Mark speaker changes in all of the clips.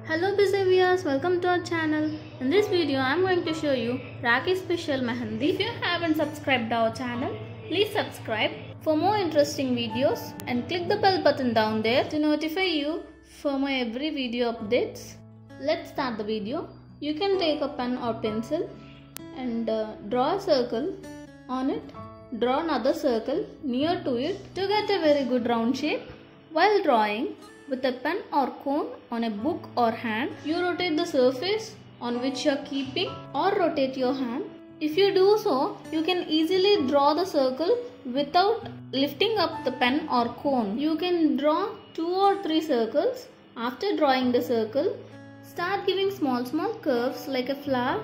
Speaker 1: Hello busy viewers, welcome to our channel. In this video I am going to show you Rakhi special mehendi. If you haven't subscribed our channel, please subscribe for more interesting videos and click the bell button down there to notify you for my every video updates. Let's start the video. You can take a pen or pencil and draw a circle on it. Draw another circle near to it to get a very good round shape. While drawing with a pen or cone on a book or hand, you rotate the surface on which you are keeping or rotate your hand. If you do so, you can easily draw the circle without lifting up the pen or cone. You can draw 2 or 3 circles. After drawing the circle, start giving small curves like a flower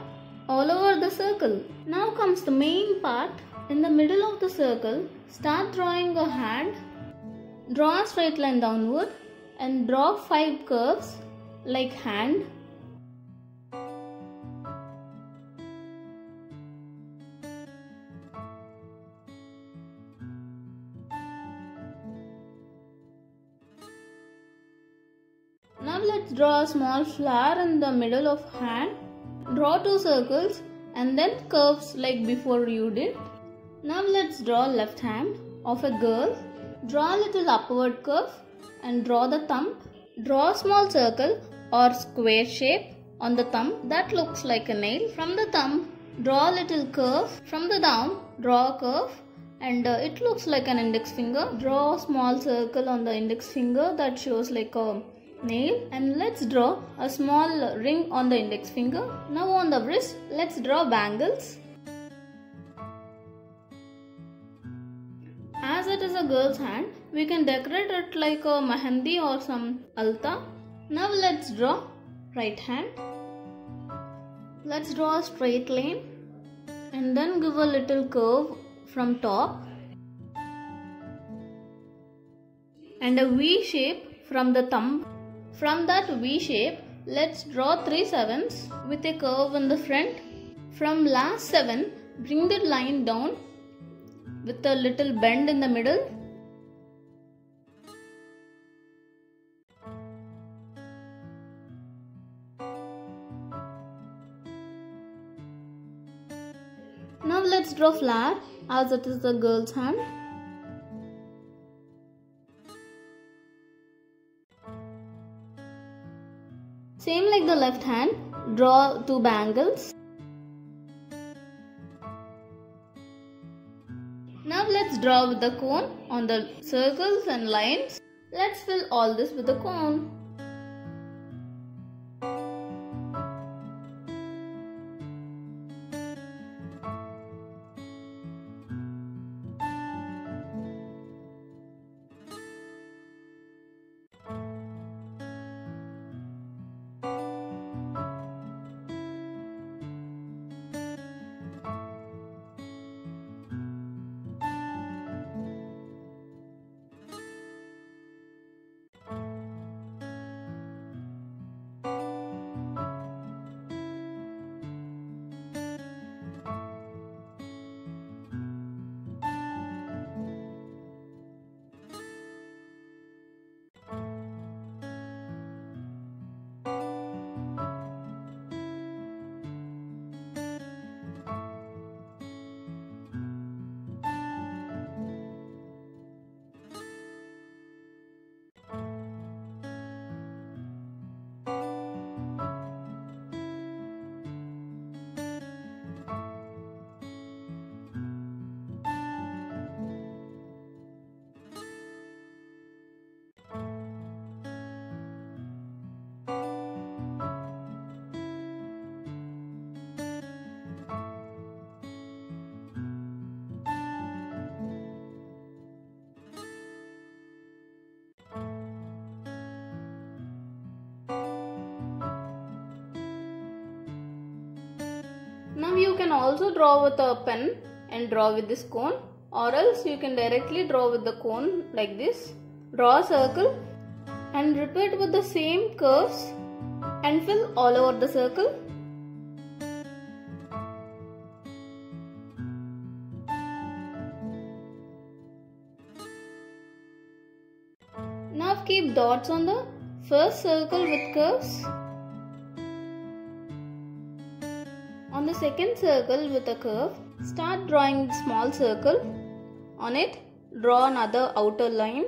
Speaker 1: all over the circle. Now comes the main part. In the middle of the circle, start drawing a hand. Draw a straight line downward and draw 5 curves like hand. Now let's draw a small flower in the middle of hand. Draw 2 circles and then curves like before you did. Now let's draw left hand of a girl. Draw a little upward curve and draw the thumb. Draw a small circle or square shape on the thumb that looks like a nail. From the thumb, draw a little curve. From the thumb, draw a curve and it looks like an index finger. Draw a small circle on the index finger that shows like a nail, and let's draw a small ring on the index finger. Now on the wrist, let's draw bangles. As it is a girl's hand, we can decorate it like a mehendi or some alta. Now let's draw right hand. Let's draw a straight line and then give a little curve from top and a V shape from the thumb. From that V shape, let's draw 3 sevens with a curve in the front. From last 7, bring the line down with a little bend in the middle. Now let's draw flower as it is the girl's hand. Same like the left hand, draw 2 bangles. Now let's draw with the cone on the circles and lines. Let's fill all this with the cone. Now you can also draw with a pen and draw with this cone, or else you can directly draw with the cone like this. Draw a circle and repeat with the same curves and fill all over the circle. Now keep dots on the first circle with curves. On the second circle with a curve, start drawing the small circle. On it, draw another outer line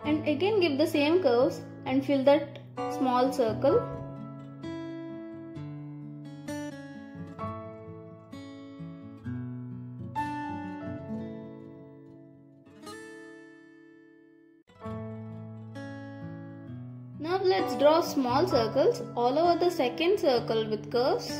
Speaker 1: and again give the same curves and fill that small circle. Now let's draw small circles all over the second circle with curves.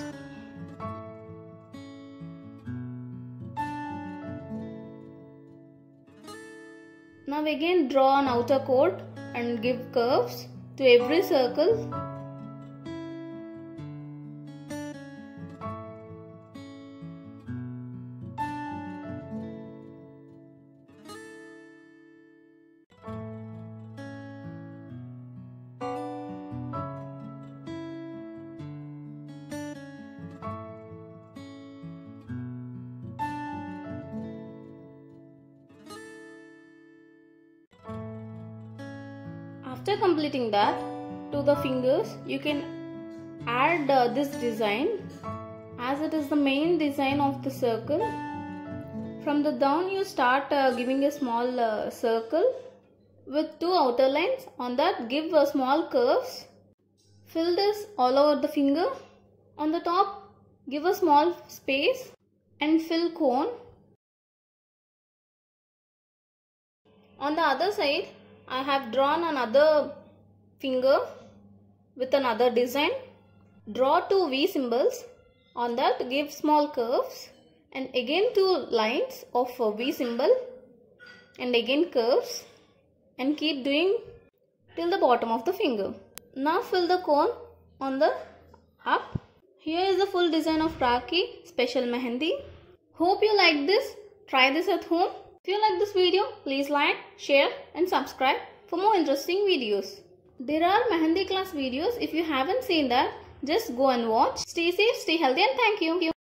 Speaker 1: Now again draw an outer chord and give curves to every circle. After completing that, to the fingers you can add this design, as it is the main design of the circle. From the down you start giving a small circle with two outer lines. On that give small curves. Fill this all over the finger. On the top give a small space and fill cone. On the other side I have drawn another finger with another design. Draw two V symbols. On that give small curves and again two lines of a V symbol and again curves, and keep doing till the bottom of the finger. Now fill the cone on the up. Here is the full design of Rakhi Special Mehendi. Hope you like this. Try this at home. If you like this video, please like, share and subscribe for more interesting videos. There are Mehendi class videos. If you haven't seen that, just go and watch. Stay safe, stay healthy and thank you.